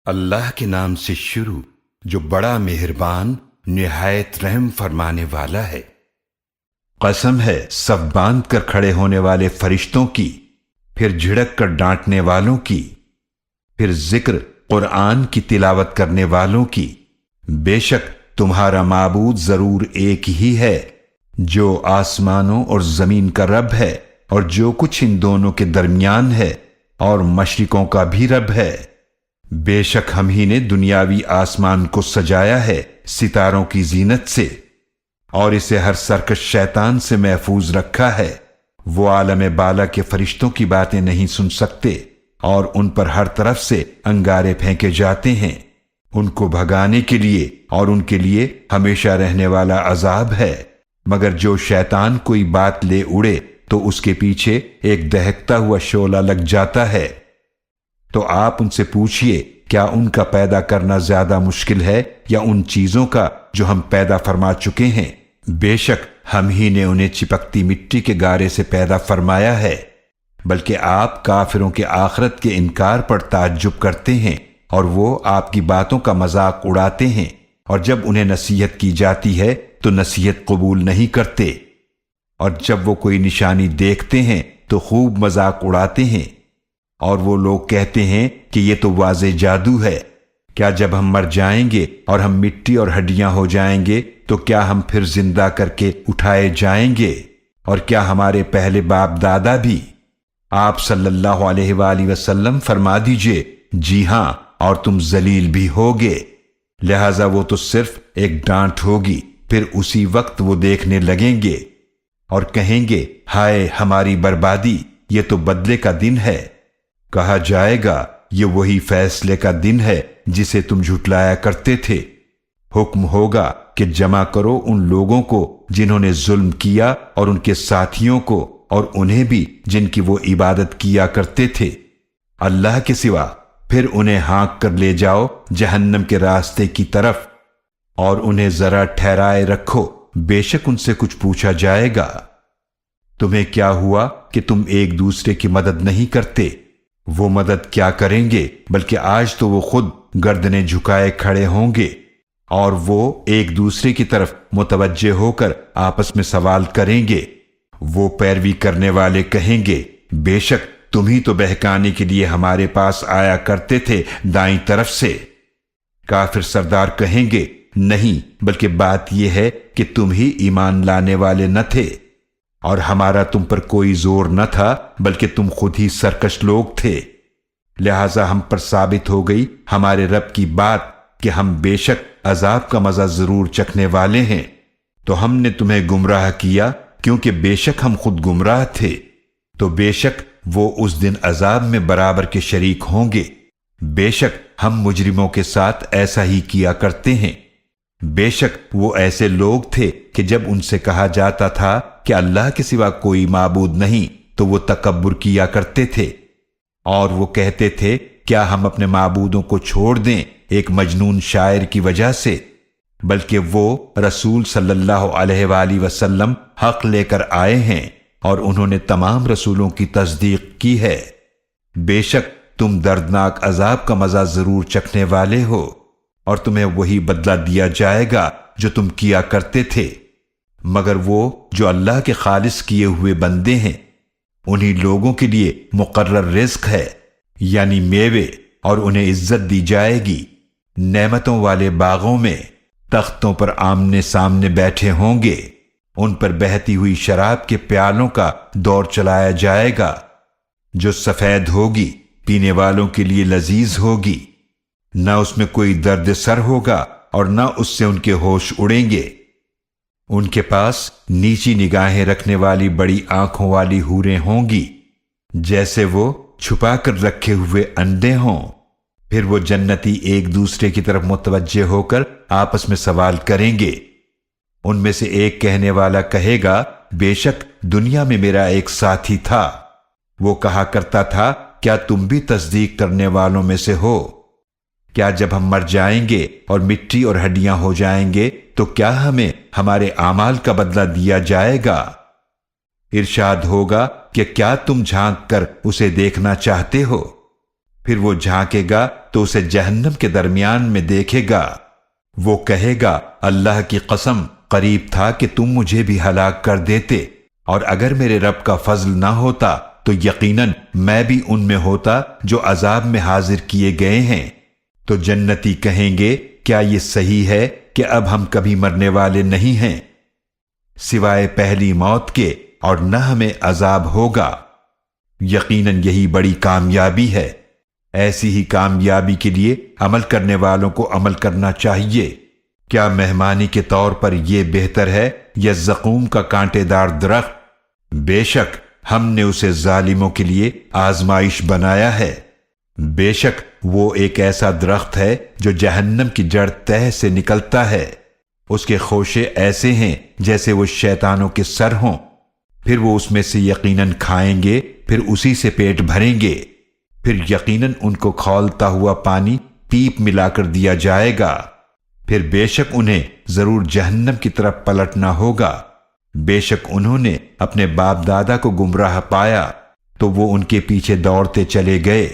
اللہ کے نام سے شروع جو بڑا مہربان نہایت رحم فرمانے والا ہے۔ قسم ہے صف باندھ کر کھڑے ہونے والے فرشتوں کی، پھر جھڑک کر ڈانٹنے والوں کی، پھر ذکر قرآن کی تلاوت کرنے والوں کی۔ بے شک تمہارا معبود ضرور ایک ہی ہے جو آسمانوں اور زمین کا رب ہے، اور جو کچھ ان دونوں کے درمیان ہے، اور مشرقوں کا بھی رب ہے۔ بے شک ہم ہی نے دنیاوی آسمان کو سجایا ہے ستاروں کی زینت سے، اور اسے ہر سرکش شیطان سے محفوظ رکھا ہے۔ وہ عالم بالا کے فرشتوں کی باتیں نہیں سن سکتے، اور ان پر ہر طرف سے انگارے پھینکے جاتے ہیں، ان کو بھگانے کے لیے، اور ان کے لیے ہمیشہ رہنے والا عذاب ہے۔ مگر جو شیطان کوئی بات لے اڑے تو اس کے پیچھے ایک دہکتا ہوا شعلہ لگ جاتا ہے۔ تو آپ ان سے پوچھئے کیا ان کا پیدا کرنا زیادہ مشکل ہے یا ان چیزوں کا جو ہم پیدا فرما چکے ہیں؟ بے شک ہم ہی نے انہیں چپکتی مٹی کے گارے سے پیدا فرمایا ہے، بلکہ آپ کافروں کے آخرت کے انکار پر تعجب کرتے ہیں، اور وہ آپ کی باتوں کا مذاق اڑاتے ہیں، اور جب انہیں نصیحت کی جاتی ہے تو نصیحت قبول نہیں کرتے، اور جب وہ کوئی نشانی دیکھتے ہیں تو خوب مذاق اڑاتے ہیں، اور وہ لوگ کہتے ہیں کہ یہ تو واضح جادو ہے۔ کیا جب ہم مر جائیں گے اور ہم مٹی اور ہڈیاں ہو جائیں گے تو کیا ہم پھر زندہ کر کے اٹھائے جائیں گے؟ اور کیا ہمارے پہلے باپ دادا بھی؟ آپ صلی اللہ علیہ وآلہ وسلم فرما دیجئے جی ہاں، اور تم ذلیل بھی ہوگے، لہذا وہ تو صرف ایک ڈانٹ ہوگی، پھر اسی وقت وہ دیکھنے لگیں گے اور کہیں گے ہائے ہماری بربادی، یہ تو بدلے کا دن ہے۔ کہا جائے گا یہ وہی فیصلے کا دن ہے جسے تم جھٹلایا کرتے تھے۔ حکم ہوگا کہ جمع کرو ان لوگوں کو جنہوں نے ظلم کیا، اور ان کے ساتھیوں کو، اور انہیں بھی جن کی وہ عبادت کیا کرتے تھے اللہ کے سوا، پھر انہیں ہانک کر لے جاؤ جہنم کے راستے کی طرف، اور انہیں ذرا ٹھہرائے رکھو، بے شک ان سے کچھ پوچھا جائے گا۔ تمہیں کیا ہوا کہ تم ایک دوسرے کی مدد نہیں کرتے؟ وہ مدد کیا کریں گے، بلکہ آج تو وہ خود گردنیں جھکائے کھڑے ہوں گے، اور وہ ایک دوسرے کی طرف متوجہ ہو کر آپس میں سوال کریں گے۔ وہ پیروی کرنے والے کہیں گے بے شک تم ہی تو بہکانے کے لیے ہمارے پاس آیا کرتے تھے دائیں طرف سے۔ کافر سردار کہیں گے نہیں، بلکہ بات یہ ہے کہ تم ہی ایمان لانے والے نہ تھے، اور ہمارا تم پر کوئی زور نہ تھا، بلکہ تم خود ہی سرکش لوگ تھے، لہذا ہم پر ثابت ہو گئی ہمارے رب کی بات کہ ہم بے شک عذاب کا مزہ ضرور چکھنے والے ہیں۔ تو ہم نے تمہیں گمراہ کیا کیونکہ بے شک ہم خود گمراہ تھے، تو بے شک وہ اس دن عذاب میں برابر کے شریک ہوں گے۔ بے شک ہم مجرموں کے ساتھ ایسا ہی کیا کرتے ہیں۔ بے شک وہ ایسے لوگ تھے کہ جب ان سے کہا جاتا تھا کہ اللہ کے سوا کوئی معبود نہیں تو وہ تکبر کیا کرتے تھے، اور وہ کہتے تھے کیا ہم اپنے معبودوں کو چھوڑ دیں ایک مجنون شاعر کی وجہ سے؟ بلکہ وہ رسول صلی اللہ علیہ وآلہ وسلم حق لے کر آئے ہیں، اور انہوں نے تمام رسولوں کی تصدیق کی ہے۔ بے شک تم دردناک عذاب کا مزہ ضرور چکھنے والے ہو، اور تمہیں وہی بدلہ دیا جائے گا جو تم کیا کرتے تھے۔ مگر وہ جو اللہ کے خالص کیے ہوئے بندے ہیں، انہی لوگوں کے لیے مقرر رزق ہے، یعنی میوے، اور انہیں عزت دی جائے گی، نعمتوں والے باغوں میں تختوں پر آمنے سامنے بیٹھے ہوں گے، ان پر بہتی ہوئی شراب کے پیالوں کا دور چلایا جائے گا، جو سفید ہوگی، پینے والوں کے لیے لذیذ ہوگی، نہ اس میں کوئی درد سر ہوگا اور نہ اس سے ان کے ہوش اڑیں گے۔ ان کے پاس نیچی نگاہیں رکھنے والی بڑی آنکھوں والی حوریں ہوں گی، جیسے وہ چھپا کر رکھے ہوئے انڈے ہوں۔ پھر وہ جنتی ایک دوسرے کی طرف متوجہ ہو کر آپس میں سوال کریں گے۔ ان میں سے ایک کہنے والا کہے گا بے شک دنیا میں میرا ایک ساتھی تھا، وہ کہا کرتا تھا کیا تم بھی تصدیق کرنے والوں میں سے ہو؟ کیا جب ہم مر جائیں گے اور مٹی اور ہڈیاں ہو جائیں گے تو کیا ہمیں ہمارے اعمال کا بدلہ دیا جائے گا؟ ارشاد ہوگا کہ کیا تم جھانک کر اسے دیکھنا چاہتے ہو؟ پھر وہ جھانکے گا تو اسے جہنم کے درمیان میں دیکھے گا۔ وہ کہے گا اللہ کی قسم، قریب تھا کہ تم مجھے بھی ہلاک کر دیتے، اور اگر میرے رب کا فضل نہ ہوتا تو یقیناً میں بھی ان میں ہوتا جو عذاب میں حاضر کیے گئے ہیں۔ تو جنتی کہیں گے کیا یہ صحیح ہے کہ اب ہم کبھی مرنے والے نہیں ہیں سوائے پہلی موت کے، اور نہ ہمیں عذاب ہوگا۔ یقیناً یہی بڑی کامیابی ہے۔ ایسی ہی کامیابی کے لیے عمل کرنے والوں کو عمل کرنا چاہیے۔ کیا مہمانی کے طور پر یہ بہتر ہے یا زقوم کا کانٹے دار درخت؟ بے شک ہم نے اسے ظالموں کے لیے آزمائش بنایا ہے۔ بے شک وہ ایک ایسا درخت ہے جو جہنم کی جڑ تہ سے نکلتا ہے۔ اس کے خوشے ایسے ہیں جیسے وہ شیطانوں کے سر ہوں۔ پھر وہ اس میں سے یقیناً کھائیں گے، پھر اسی سے پیٹ بھریں گے۔ پھر یقیناً ان کو کھولتا ہوا پانی پیپ ملا کر دیا جائے گا۔ پھر بے شک انہیں ضرور جہنم کی طرف پلٹنا ہوگا۔ بے شک انہوں نے اپنے باپ دادا کو گمراہ پایا تو وہ ان کے پیچھے دوڑتے چلے گئے،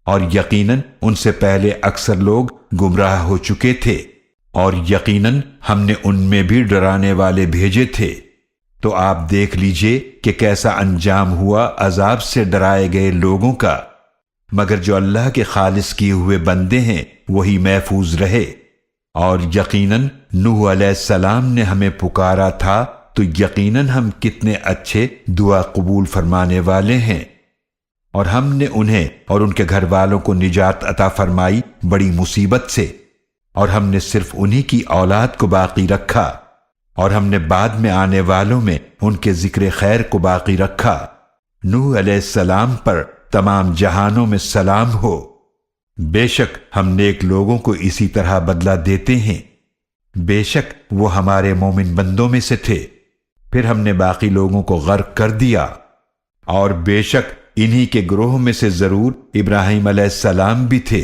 اور یقیناً ان سے پہلے اکثر لوگ گمراہ ہو چکے تھے، اور یقیناً ہم نے ان میں بھی ڈرانے والے بھیجے تھے۔ تو آپ دیکھ لیجئے کہ کیسا انجام ہوا عذاب سے ڈرائے گئے لوگوں کا۔ مگر جو اللہ کے خالص کیے ہوئے بندے ہیں وہی محفوظ رہے۔ اور یقیناً نوح علیہ السلام نے ہمیں پکارا تھا تو یقیناً ہم کتنے اچھے دعا قبول فرمانے والے ہیں، اور ہم نے انہیں اور ان کے گھر والوں کو نجات عطا فرمائی بڑی مصیبت سے، اور ہم نے صرف انہی کی اولاد کو باقی رکھا، اور ہم نے بعد میں آنے والوں میں ان کے ذکر خیر کو باقی رکھا۔ نوح علیہ السلام پر تمام جہانوں میں سلام ہو۔ بے شک ہم نیک لوگوں کو اسی طرح بدلہ دیتے ہیں۔ بے شک وہ ہمارے مومن بندوں میں سے تھے، پھر ہم نے باقی لوگوں کو غرق کر دیا۔ اور بے شک انہی کے گروہ میں سے ضرور ابراہیم علیہ السلام بھی تھے،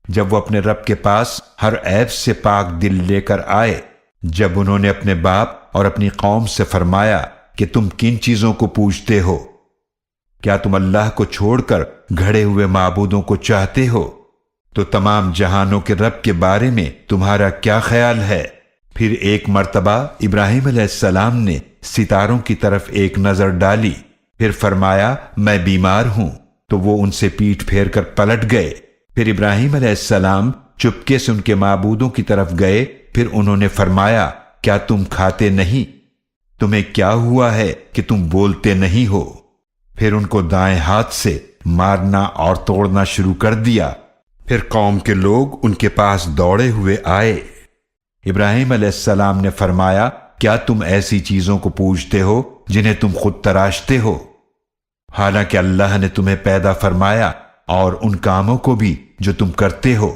جب وہ اپنے رب کے پاس ہر عیب سے پاک دل لے کر آئے، جب انہوں نے اپنے باپ اور اپنی قوم سے فرمایا کہ تم کن چیزوں کو پوجتے ہو؟ کیا تم اللہ کو چھوڑ کر گھڑے ہوئے معبودوں کو چاہتے ہو؟ تو تمام جہانوں کے رب کے بارے میں تمہارا کیا خیال ہے؟ پھر ایک مرتبہ ابراہیم علیہ السلام نے ستاروں کی طرف ایک نظر ڈالی، پھر فرمایا میں بیمار ہوں، تو وہ ان سے پیٹھ پھیر کر پلٹ گئے۔ پھر ابراہیم علیہ السلام چپکے سے ان کے معبودوں کی طرف گئے، پھر انہوں نے فرمایا کیا تم کھاتے نہیں؟ تمہیں کیا ہوا ہے کہ تم بولتے نہیں ہو؟ پھر ان کو دائیں ہاتھ سے مارنا اور توڑنا شروع کر دیا۔ پھر قوم کے لوگ ان کے پاس دوڑے ہوئے آئے۔ ابراہیم علیہ السلام نے فرمایا کیا تم ایسی چیزوں کو پوجتے ہو جنہیں تم خود تراشتے ہو، حالانکہ اللہ نے تمہیں پیدا فرمایا اور ان کاموں کو بھی جو تم کرتے ہو؟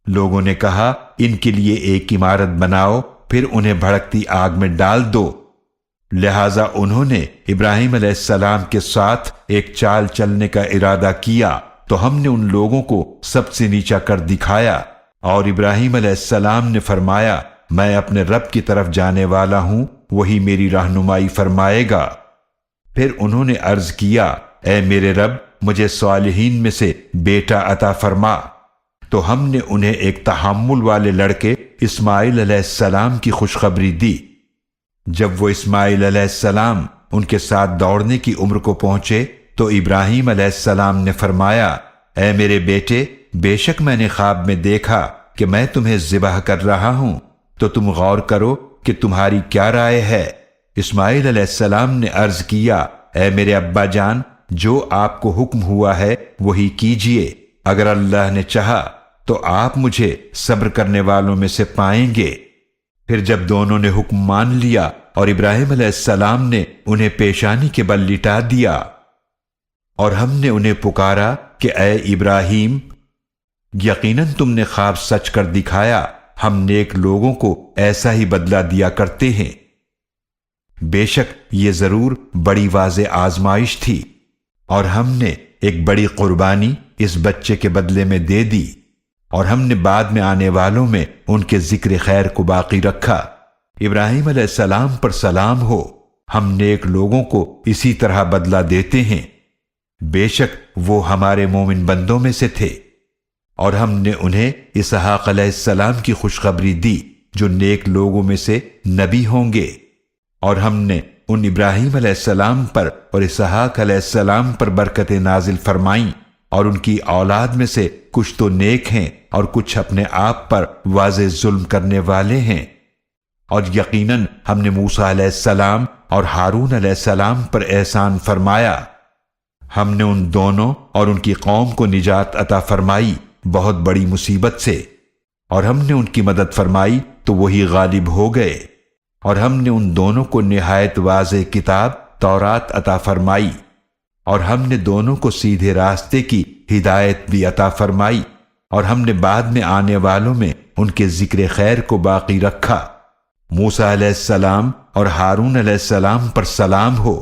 لوگوں نے کہا ان کے لیے ایک عمارت بناؤ، پھر انہیں بھڑکتی آگ میں ڈال دو۔ لہذا انہوں نے ابراہیم علیہ السلام کے ساتھ ایک چال چلنے کا ارادہ کیا، تو ہم نے ان لوگوں کو سب سے نیچا کر دکھایا، اور ابراہیم علیہ السلام نے فرمایا میں اپنے رب کی طرف جانے والا ہوں، وہی میری رہنمائی فرمائے گا۔ پھر انہوں نے عرض کیا اے میرے رب مجھے صالحین میں سے بیٹا عطا فرما، تو ہم نے انہیں ایک تحمل والے لڑکے اسماعیل علیہ السلام کی خوشخبری دی۔ جب وہ اسماعیل علیہ السلام ان کے ساتھ دوڑنے کی عمر کو پہنچے تو ابراہیم علیہ السلام نے فرمایا اے میرے بیٹے، بے شک میں نے خواب میں دیکھا کہ میں تمہیں ذبح کر رہا ہوں، تو تم غور کرو کہ تمہاری کیا رائے ہے؟ اسماعیل علیہ السلام نے عرض کیا اے میرے ابا جان، جو آپ کو حکم ہوا ہے وہی کیجئے، اگر اللہ نے چاہا تو آپ مجھے صبر کرنے والوں میں سے پائیں گے۔ پھر جب دونوں نے حکم مان لیا اور ابراہیم علیہ السلام نے انہیں پیشانی کے بل لٹا دیا، اور ہم نے انہیں پکارا کہ اے ابراہیم، یقیناً تم نے خواب سچ کر دکھایا، ہم نیک لوگوں کو ایسا ہی بدلہ دیا کرتے ہیں۔ بے شک یہ ضرور بڑی واضح آزمائش تھی، اور ہم نے ایک بڑی قربانی اس بچے کے بدلے میں دے دی، اور ہم نے بعد میں آنے والوں میں ان کے ذکر خیر کو باقی رکھا۔ ابراہیم علیہ السلام پر سلام ہو، ہم نیک لوگوں کو اسی طرح بدلہ دیتے ہیں۔ بے شک وہ ہمارے مومن بندوں میں سے تھے، اور ہم نے انہیں اسحاق علیہ السلام کی خوشخبری دی جو نیک لوگوں میں سے نبی ہوں گے، اور ہم نے ان ابراہیم علیہ السلام پر اور اسحاق علیہ السلام پر برکتیں نازل فرمائیں، اور ان کی اولاد میں سے کچھ تو نیک ہیں اور کچھ اپنے آپ پر واضح ظلم کرنے والے ہیں۔ اور یقیناً ہم نے موسیٰ علیہ السلام اور ہارون علیہ السلام پر احسان فرمایا، ہم نے ان دونوں اور ان کی قوم کو نجات عطا فرمائی بہت بڑی مصیبت سے، اور ہم نے ان کی مدد فرمائی تو وہی غالب ہو گئے، اور ہم نے ان دونوں کو نہایت واضح کتاب تورات عطا فرمائی، اور ہم نے دونوں کو سیدھے راستے کی ہدایت بھی عطا فرمائی، اور ہم نے بعد میں آنے والوں میں ان کے ذکر خیر کو باقی رکھا۔ موسیٰ علیہ السلام اور ہارون علیہ السلام پر سلام ہو،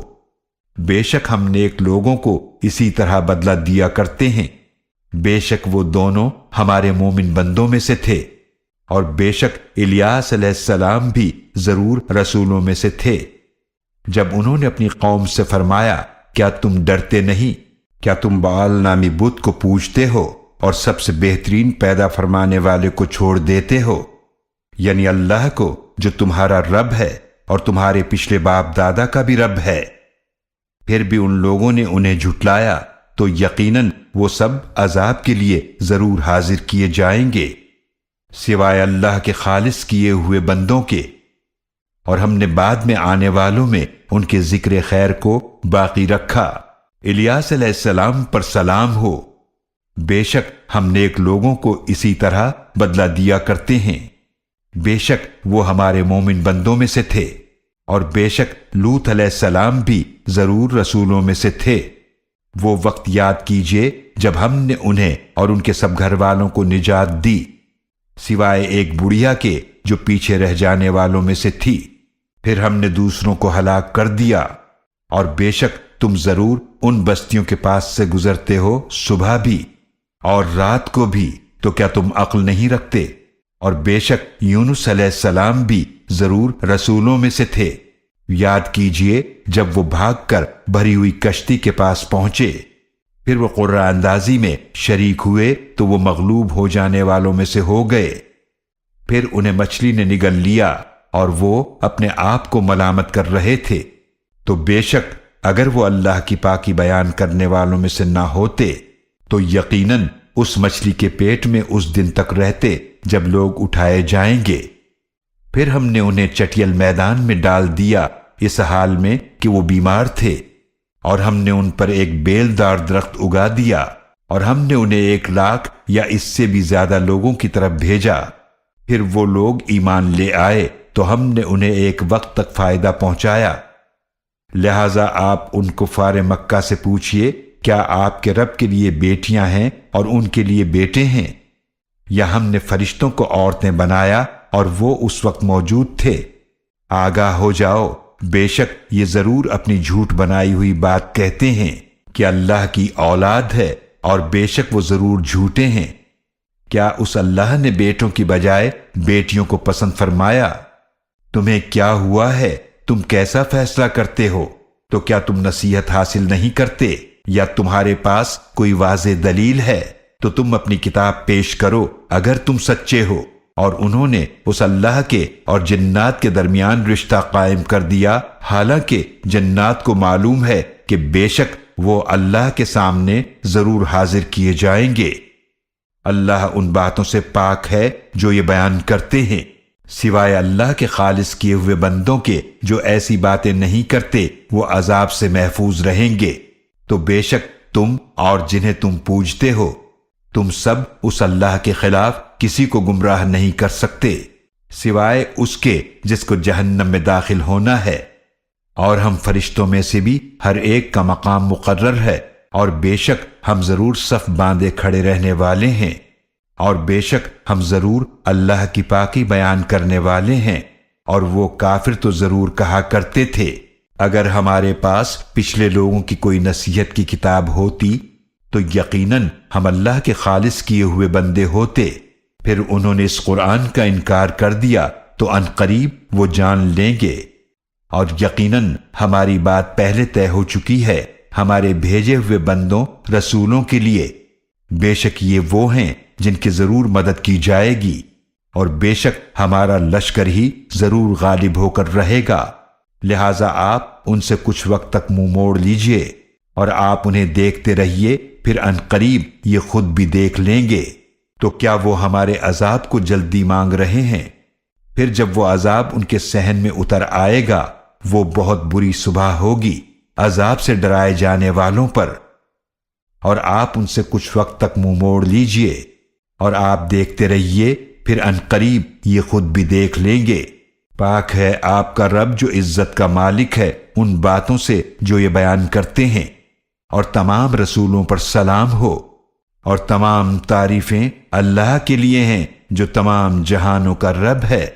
بے شک ہم نیک لوگوں کو اسی طرح بدلہ دیا کرتے ہیں، بے شک وہ دونوں ہمارے مومن بندوں میں سے تھے، اور بے شک الیاس علیہ السلام بھی ضرور رسولوں میں سے تھے۔ جب انہوں نے اپنی قوم سے فرمایا کیا تم ڈرتے نہیں؟ کیا تم بعال نامی بت کو پوجتے ہو اور سب سے بہترین پیدا فرمانے والے کو چھوڑ دیتے ہو، یعنی اللہ کو جو تمہارا رب ہے اور تمہارے پچھلے باپ دادا کا بھی رب ہے؟ پھر بھی ان لوگوں نے انہیں جھٹلایا تو یقیناً وہ سب عذاب کے لیے ضرور حاضر کیے جائیں گے سوائے اللہ کے خالص کیے ہوئے بندوں کے، اور ہم نے بعد میں آنے والوں میں ان کے ذکر خیر کو باقی رکھا۔ الیاس علیہ السلام پر سلام ہو، بے شک ہم نیک لوگوں کو اسی طرح بدلہ دیا کرتے ہیں، بے شک وہ ہمارے مومن بندوں میں سے تھے، اور بے شک لوط علیہ السلام بھی ضرور رسولوں میں سے تھے۔ وہ وقت یاد کیجئے جب ہم نے انہیں اور ان کے سب گھر والوں کو نجات دی، سوائے ایک بڑھیا کے جو پیچھے رہ جانے والوں میں سے تھی، پھر ہم نے دوسروں کو ہلاک کر دیا، اور بے شک تم ضرور ان بستیوں کے پاس سے گزرتے ہو صبح بھی اور رات کو بھی، تو کیا تم عقل نہیں رکھتے؟ اور بے شک یونس علیہ السلام بھی ضرور رسولوں میں سے تھے۔ یاد کیجئے جب وہ بھاگ کر بھری ہوئی کشتی کے پاس پہنچے، پھر وہ قرہ اندازی میں شریک ہوئے تو وہ مغلوب ہو جانے والوں میں سے ہو گئے، پھر انہیں مچھلی نے نگل لیا اور وہ اپنے آپ کو ملامت کر رہے تھے، تو بے شک اگر وہ اللہ کی پاکی بیان کرنے والوں میں سے نہ ہوتے تو یقیناً اس مچھلی کے پیٹ میں اس دن تک رہتے جب لوگ اٹھائے جائیں گے۔ پھر ہم نے انہیں چٹیل میدان میں ڈال دیا اس حال میں کہ وہ بیمار تھے، اور ہم نے ان پر ایک بیلدار درخت اگا دیا، اور ہم نے انہیں 1,00,000 یا اس سے بھی زیادہ لوگوں کی طرف بھیجا۔ پھر وہ لوگ ایمان لے آئے تو ہم نے انہیں ایک وقت تک فائدہ پہنچایا۔ لہذا آپ ان کفار مکہ سے پوچھئے کیا آپ کے رب کے لیے بیٹیاں ہیں اور ان کے لیے بیٹے ہیں، یا ہم نے فرشتوں کو عورتیں بنایا اور وہ اس وقت موجود تھے؟ آگاہ ہو جاؤ، بے شک یہ ضرور اپنی جھوٹ بنائی ہوئی بات کہتے ہیں کہ اللہ کی اولاد ہے، اور بے شک وہ ضرور جھوٹے ہیں۔ کیا اس اللہ نے بیٹوں کی بجائے بیٹیوں کو پسند فرمایا؟ تمہیں کیا ہوا ہے؟ تم کیسا فیصلہ کرتے ہو؟ تو کیا تم نصیحت حاصل نہیں کرتے؟ یا تمہارے پاس کوئی واضح دلیل ہے تو تم اپنی کتاب پیش کرو اگر تم سچے ہو۔ اور انہوں نے اس اللہ کے اور جنات کے درمیان رشتہ قائم کر دیا، حالانکہ جنات کو معلوم ہے کہ بے شک وہ اللہ کے سامنے ضرور حاضر کیے جائیں گے۔ اللہ ان باتوں سے پاک ہے جو یہ بیان کرتے ہیں، سوائے اللہ کے خالص کیے ہوئے بندوں کے جو ایسی باتیں نہیں کرتے وہ عذاب سے محفوظ رہیں گے۔ تو بے شک تم اور جنہیں تم پوجتے ہو، تم سب اس اللہ کے خلاف کسی کو گمراہ نہیں کر سکتے سوائے اس کے جس کو جہنم میں داخل ہونا ہے، اور ہم فرشتوں میں سے بھی ہر ایک کا مقام مقرر ہے، اور بے شک ہم ضرور صف باندھے کھڑے رہنے والے ہیں، اور بے شک ہم ضرور اللہ کی پاکی بیان کرنے والے ہیں۔ اور وہ کافر تو ضرور کہا کرتے تھے اگر ہمارے پاس پچھلے لوگوں کی کوئی نصیحت کی کتاب ہوتی تو یقیناً ہم اللہ کے خالص کیے ہوئے بندے ہوتے۔ پھر انہوں نے اس قرآن کا انکار کر دیا تو ان قریب وہ جان لیں گے، اور یقیناً ہماری بات پہلے طے ہو چکی ہے ہمارے بھیجے ہوئے بندوں رسولوں کے لیے، بے شک یہ وہ ہیں جن کی ضرور مدد کی جائے گی، اور بے شک ہمارا لشکر ہی ضرور غالب ہو کر رہے گا، لہذا آپ ان سے کچھ وقت تک منہ موڑ لیجئے اور آپ انہیں دیکھتے رہیے، پھر عنقریب یہ خود بھی دیکھ لیں گے۔ تو کیا وہ ہمارے عذاب کو جلدی مانگ رہے ہیں؟ پھر جب وہ عذاب ان کے صحن میں اتر آئے گا، وہ بہت بری صبح ہوگی عذاب سے ڈرائے جانے والوں پر، اور آپ ان سے کچھ وقت تک منہ موڑ لیجئے اور آپ دیکھتے رہیے، پھر عنقریب یہ خود بھی دیکھ لیں گے۔ پاک ہے آپ کا رب جو عزت کا مالک ہے ان باتوں سے جو یہ بیان کرتے ہیں، اور تمام رسولوں پر سلام ہو، اور تمام تعریفیں اللہ کے لیے ہیں جو تمام جہانوں کا رب ہے۔